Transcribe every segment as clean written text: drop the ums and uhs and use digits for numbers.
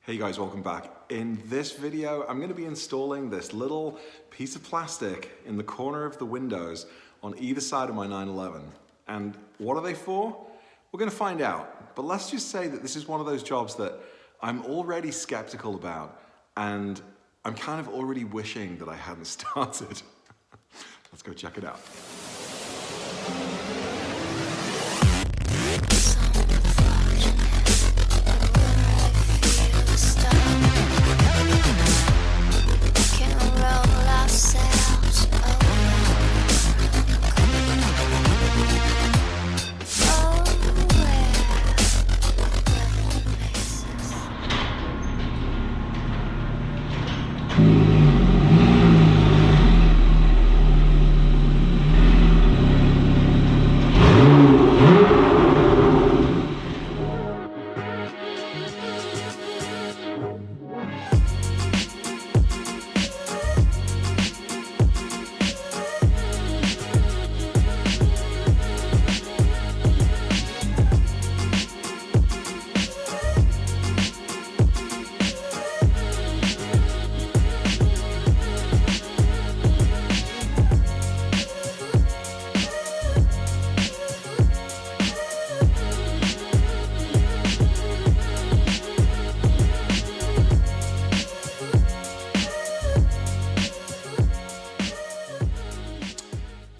Hey guys, welcome back. In this video, I'm going to be installing this little piece of plastic in the corner of the windows on either side of my 911. And what are they for? We're going to find out. But let's just say that this is one of those jobs that I'm already skeptical about, and I'm kind of already wishing that I hadn't started. Let's go check it out.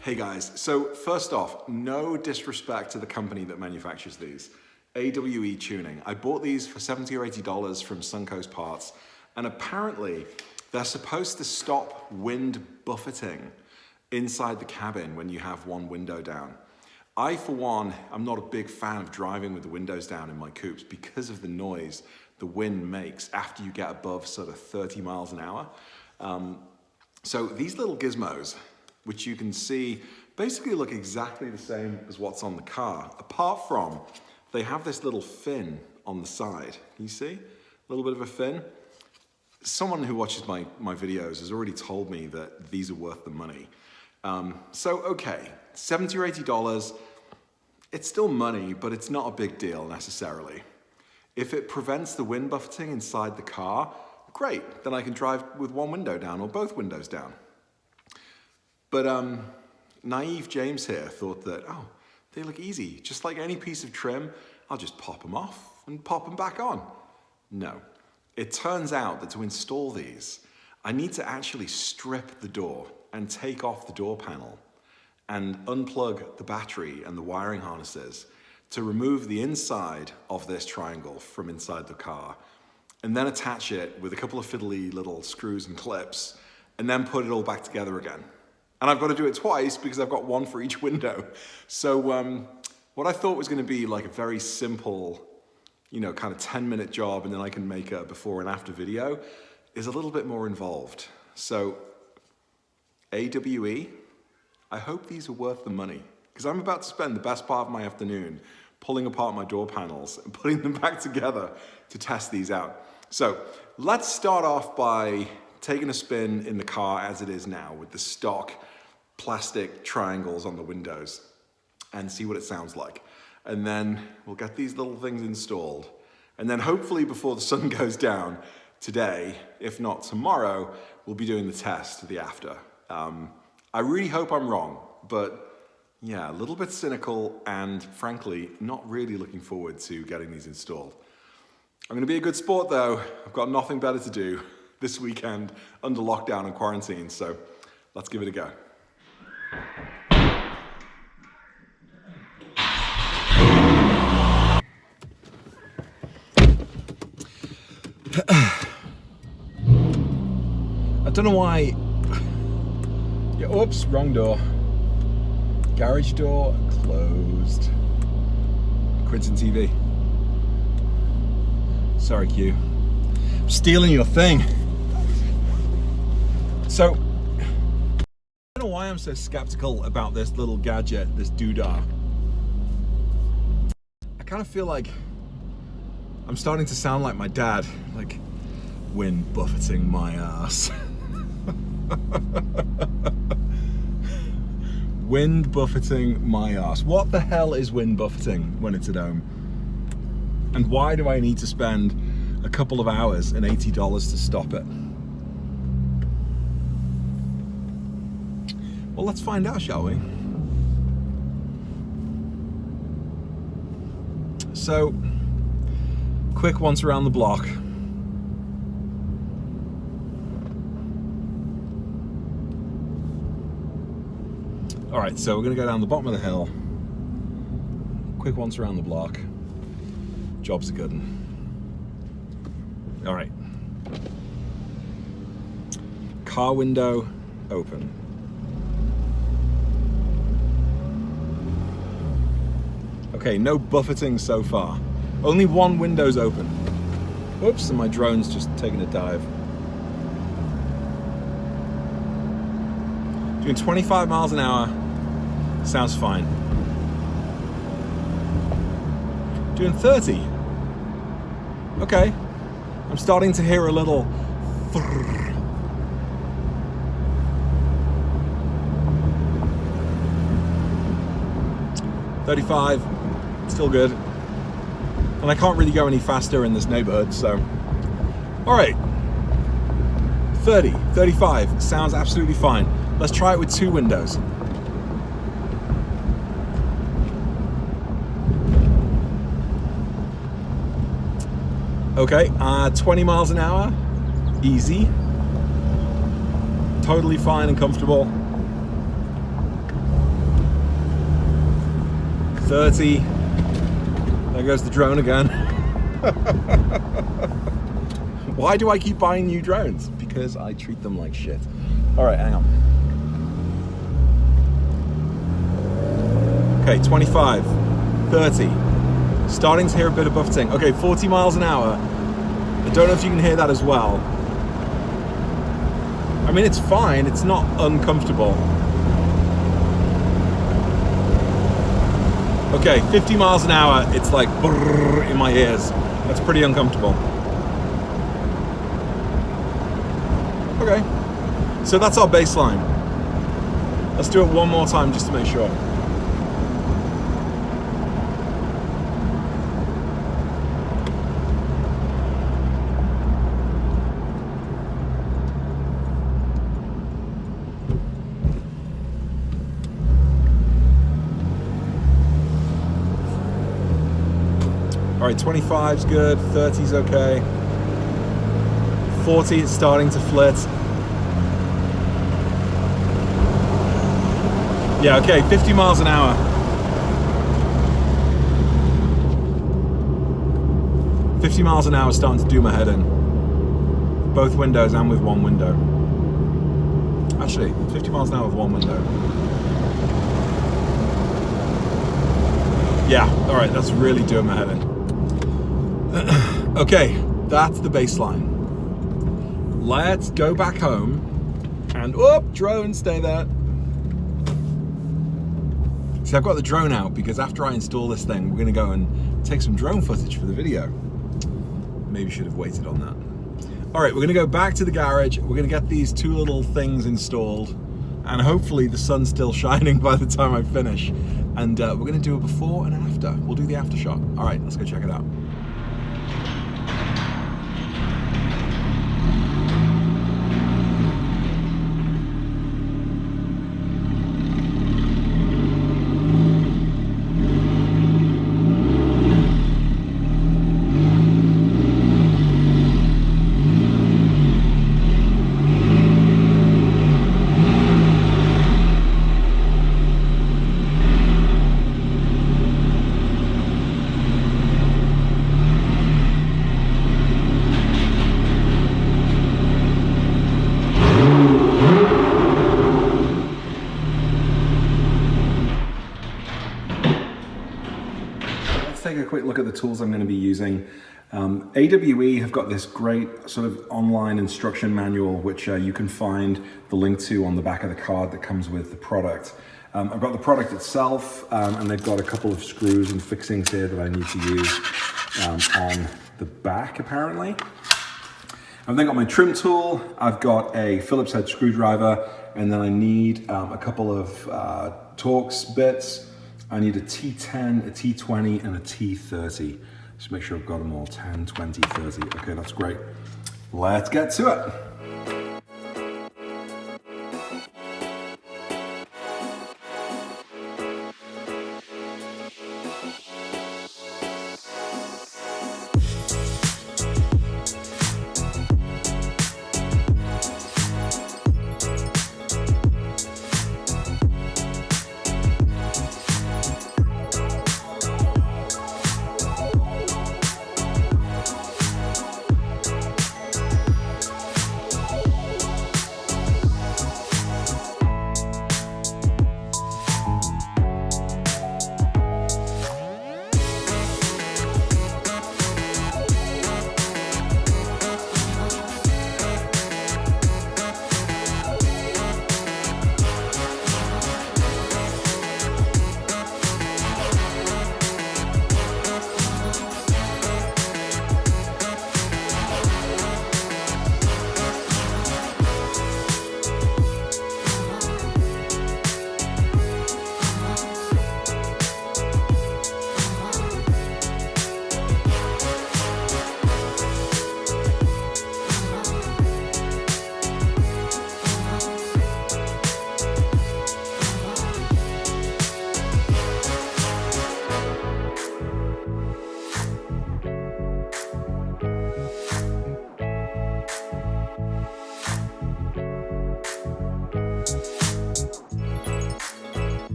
Hey guys, so first off, no disrespect to the company that manufactures these, AWE Tuning. I bought these for $70 or $80 from Suncoast Parts, and apparently they're supposed to stop wind buffeting inside the cabin when you have one window down. I, for one, I'm not a big fan of driving with the windows down in my coupes because of the noise the wind makes after you get above sort of 30 miles an hour. So these little gizmos, which you can see basically look exactly the same as what's on the car, apart from they have this little fin on the side. Can you see? A little bit of a fin. Someone who watches my videos has already told me that these are worth the money. So okay, $70 or $80, it's still money, but it's not a big deal necessarily. If it prevents the wind buffeting inside the car, great, then I can drive with one window down or both windows down. But naive James here thought that, oh, they look easy. Just like any piece of trim, I'll just pop them off and pop them back on. No, it turns out that to install these, I need to actually strip the door and take off the door panel and unplug the battery and the wiring harnesses to remove the inside of this triangle from inside the car, and then attach it with a couple of fiddly little screws and clips, and then put it all back together again. And I've got to do it twice because I've got one for each window. So what I thought was going to be like a very simple, kind of 10-minute job, and then I can make a before and after video, is a little bit more involved. So AWE, I hope these are worth the money, because I'm about to spend the best part of my afternoon pulling apart my door panels and putting them back together to test these out. So let's start off by taking a spin in the car as it is now with the stock plastic triangles on the windows and see what it sounds like. And then we'll get these little things installed. And then hopefully before the sun goes down today, if not tomorrow, we'll be doing the test the after. I really hope I'm wrong, but yeah, a little bit cynical and frankly, not really looking forward to getting these installed. I'm gonna be a good sport though. I've got nothing better to do this weekend under lockdown and quarantine, so let's give it a go. I don't know why. Yeah, oops, wrong door. Garage door closed. Quentin TV. Sorry, Q. I'm stealing your thing. So, I don't know why I'm so skeptical about this little gadget, this doodah. I kind of feel like I'm starting to sound like my dad, like wind buffeting my ass. Wind buffeting my ass. What the hell is wind buffeting when it's at home? And why do I need to spend a couple of hours and $80 to stop it. Well, let's find out, shall we? So, quick once around the block. All right, so we're gonna go down the bottom of the hill. Quick once around the block. Job's a good one. All right. Car window open. Okay, no buffeting so far. Only one window's open. Whoops, and my drone's just taking a dive. Doing 25 miles an hour, sounds fine. Doing 30. Okay, I'm starting to hear a little 35, still good. And I can't really go any faster in this neighborhood, so. All right, 30, 35, sounds absolutely fine. Let's try it with two windows. Okay, 20 miles an hour, easy. Totally fine and comfortable. 30, there goes the drone again. Why do I keep buying new drones? Because I treat them like shit. All right, hang on. Okay, 25, 30. Starting to hear a bit of buffeting. Okay, 40 miles an hour. I don't know if you can hear that as well. I mean, it's fine. It's not uncomfortable. Okay, 50 miles an hour. It's like brrr in my ears. That's pretty uncomfortable. Okay, so that's our baseline. Let's do it one more time just to make sure. All right, 25's good, 30's okay. 40 is starting to flit. Yeah, okay, 50 miles an hour. $50 miles an hour starting to do my head in. Both windows and with one window. Actually, 50 miles an hour with one window. Yeah, all right, that's really doing my head in. Okay, that's the baseline. Let's go back home and, drone, stay there. See, I've got the drone out because after I install this thing, we're gonna go and take some drone footage for the video. Maybe should have waited on that. All right, we're gonna go back to the garage. We're gonna get these two little things installed and hopefully the sun's still shining by the time I finish. And we're gonna do a before and after. We'll do the after shot. All right, let's go check it out. Take a quick look at the tools I'm going to be using. AWE have got this great sort of online instruction manual, which you can find the link to on the back of the card that comes with the product. I've got the product itself, and they've got a couple of screws and fixings here that I need to use on the back, apparently. I've then got my trim tool, I've got a Phillips head screwdriver, and then I need a couple of Torx bits. I need a T10, a T20, and a T30. Just make sure I've got them all, 10, 20, 30. Okay, that's great. Let's get to it.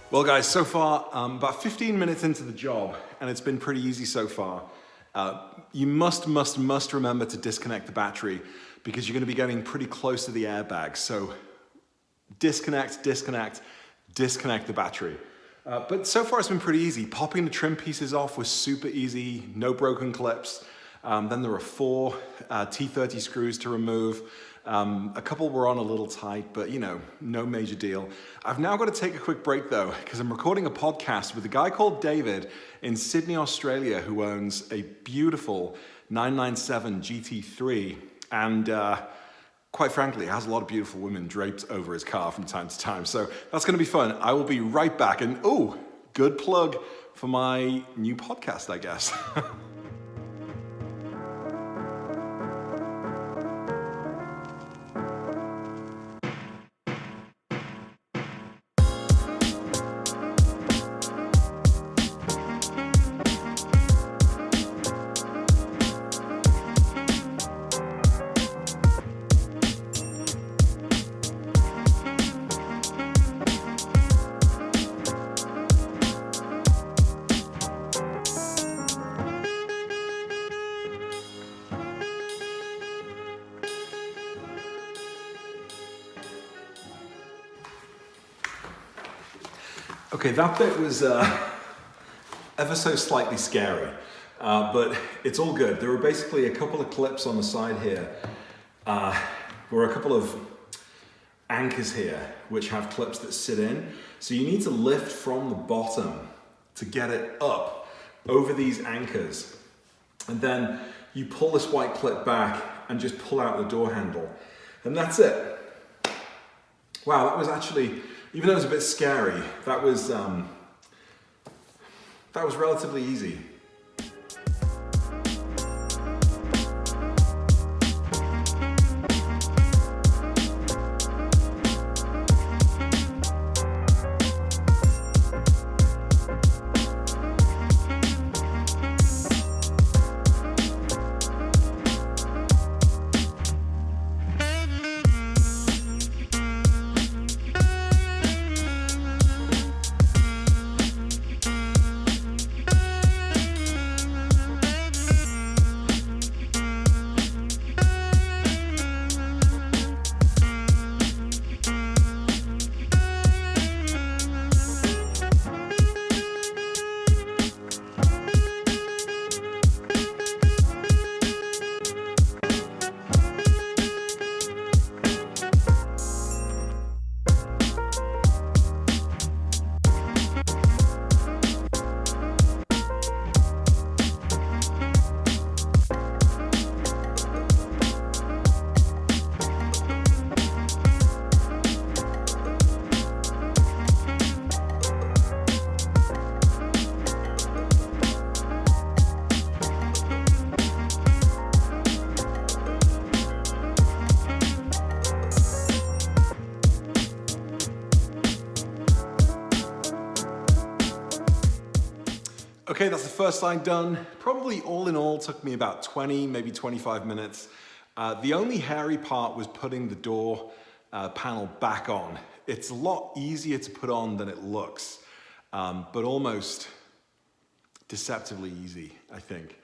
Well guys, so far, about 15 minutes into the job, and it's been pretty easy so far. You must remember to disconnect the battery because you're gonna be getting pretty close to the airbag. So disconnect the battery. But so far it's been pretty easy. Popping the trim pieces off was super easy, no broken clips. Then there are 4 T30 screws to remove. A couple were on a little tight, but you know, no major deal. I've now got to take a quick break though, because I'm recording a podcast with a guy called David in Sydney, Australia, who owns a beautiful 997 GT3 and quite frankly, has a lot of beautiful women draped over his car from time to time. So that's going to be fun. I will be right back. And oh, good plug for my new podcast, I guess. Okay, that bit was ever so slightly scary, but it's all good. There were basically a couple of clips on the side here. There were a couple of anchors here which have clips that sit in. So you need to lift from the bottom to get it up over these anchors. And then you pull this white clip back and just pull out the door handle. And that's it. Wow, that was actually, even though it was a bit scary, that was relatively easy. Okay, that's the first side done. Probably all in all took me about 20, maybe 25 minutes. The only hairy part was putting the door panel back on. It's a lot easier to put on than it looks, but almost deceptively easy, I think.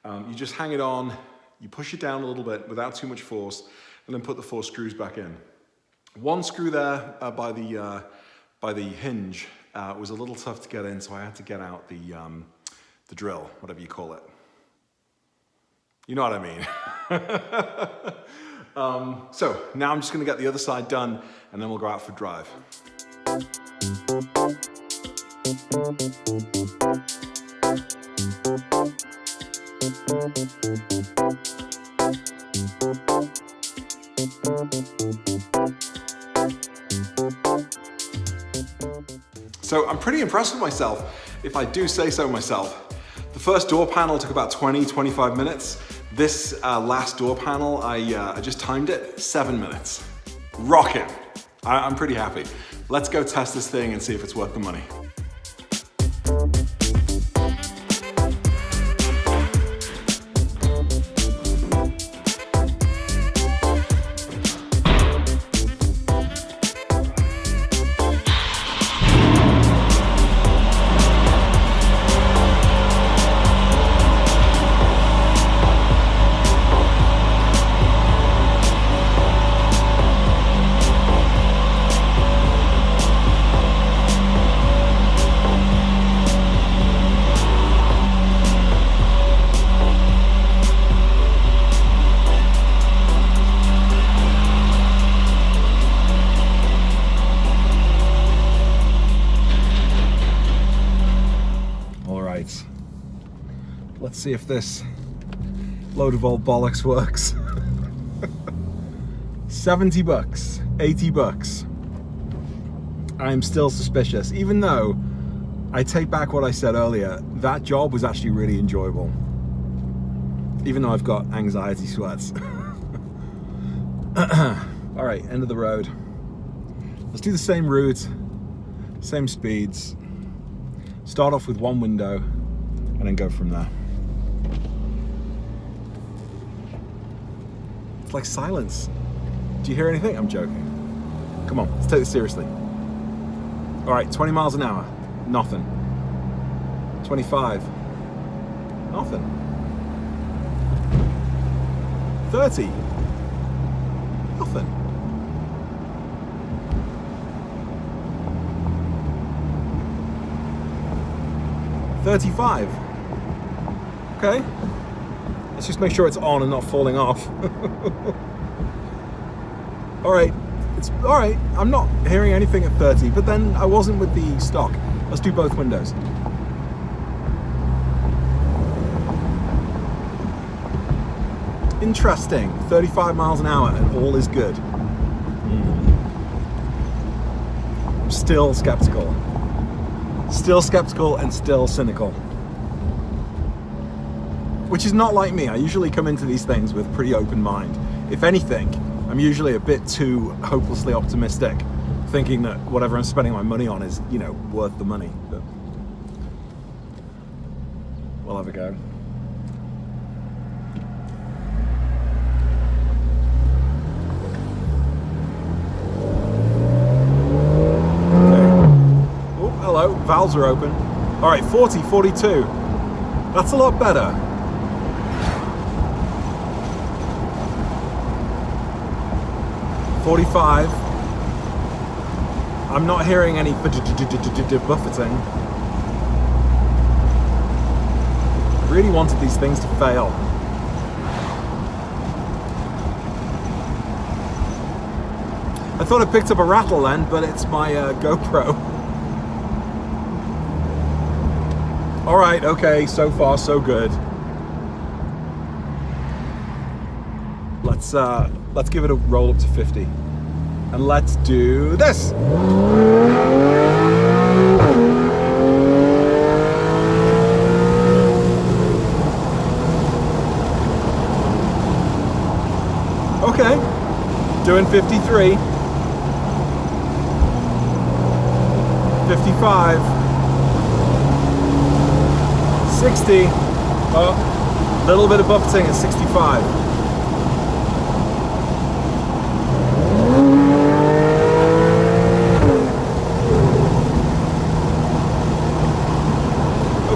You just hang it on, you push it down a little bit without too much force, and then put the 4 screws back in. One screw there by the hinge was a little tough to get in, so I had to get out the drill, whatever you call it. You know what I mean. So now I'm just gonna get the other side done, and then we'll go out for a drive. So I'm pretty impressed with myself, if I do say so myself. The first door panel took about 20, 25 minutes. This last door panel, I just timed it, 7 minutes. Rocking. I'm pretty happy. Let's go test this thing and see if it's worth the money. Let's see if this load of old bollocks works. 70 bucks, 80 bucks. I'm still suspicious, even though I take back what I said earlier. That job was actually really enjoyable, even though I've got anxiety sweats. All right, end of the road. Let's do the same route, same speeds. Start off with one window and then go from there. It's like silence. Do you hear anything? I'm joking. Come on, let's take this seriously. All right, 20 miles an hour, nothing. 25, nothing. 30, nothing. 35. Okay. Let's just make sure it's on and not falling off. All right. It's all right. I'm not hearing anything at 30, but then I wasn't with the stock. Let's do both windows. Interesting. 35 miles an hour and all is good. I'm still skeptical. Still skeptical and still cynical. Which is not like me. I usually come into these things with a pretty open mind. If anything, I'm usually a bit too hopelessly optimistic, thinking that whatever I'm spending my money on is, you know, worth the money. But we'll have a go. Hello, valves are open. All right, 40, 42. That's a lot better. $45. I'm not hearing any buffeting. Really wanted these things to fail. I thought I picked up a rattle then, but it's my GoPro. All right, okay, so far so good. Let's give it a roll up to 50. And let's do this. Okay, doing 53. 55. 60. Oh, little bit of buffeting at 65.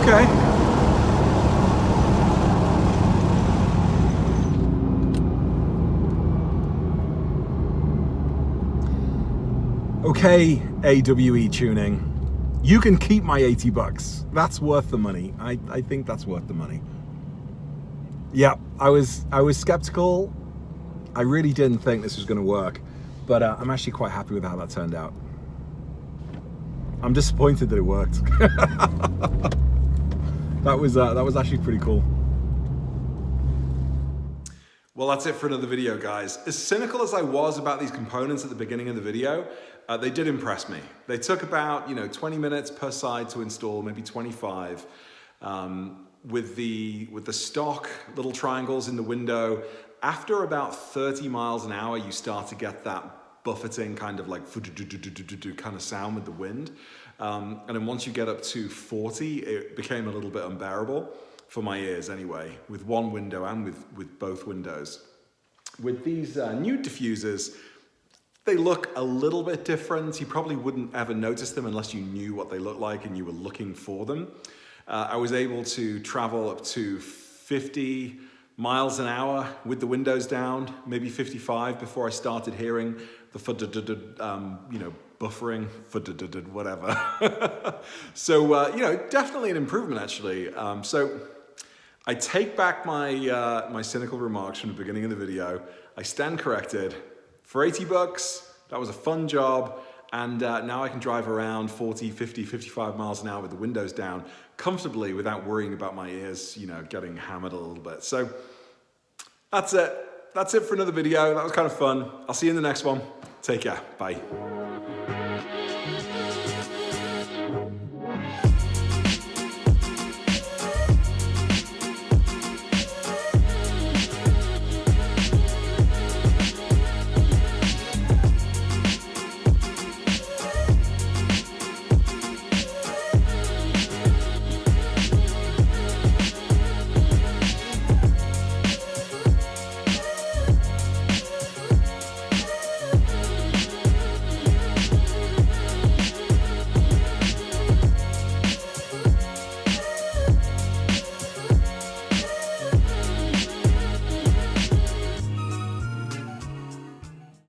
Okay. Okay, AWE tuning. You can keep my 80 bucks. That's worth the money. I think that's worth the money. Yeah, I was skeptical. I really didn't think this was going to work, but I'm actually quite happy with how that turned out. I'm disappointed that it worked. That was actually pretty cool. Well, that's it for another video, guys. As cynical as I was about these components at the beginning of the video, they did impress me. They took about 20 minutes per side to install, maybe 25. With the stock little triangles in the window, after about 30 miles an hour, you start to get that buffeting kind of like kind of sound with the wind. And then once you get up to 40, it became a little bit unbearable. For my ears anyway, with one window and with both windows. With these new diffusers, they look a little bit different. You probably wouldn't ever notice them unless you knew what they look like and you were looking for them. I was able to travel up to 50 miles an hour with the windows down, maybe 55 before I started hearing the buffering, whatever. So, definitely an improvement actually. So I take back my my cynical remarks from the beginning of the video. I stand corrected. For 80 bucks, that was a fun job. And now I can drive around 40, 50, 55 miles an hour with the windows down comfortably without worrying about my ears, getting hammered a little bit. So that's it. That's it for another video. That was kind of fun. I'll see you in the next one. Take care. Bye.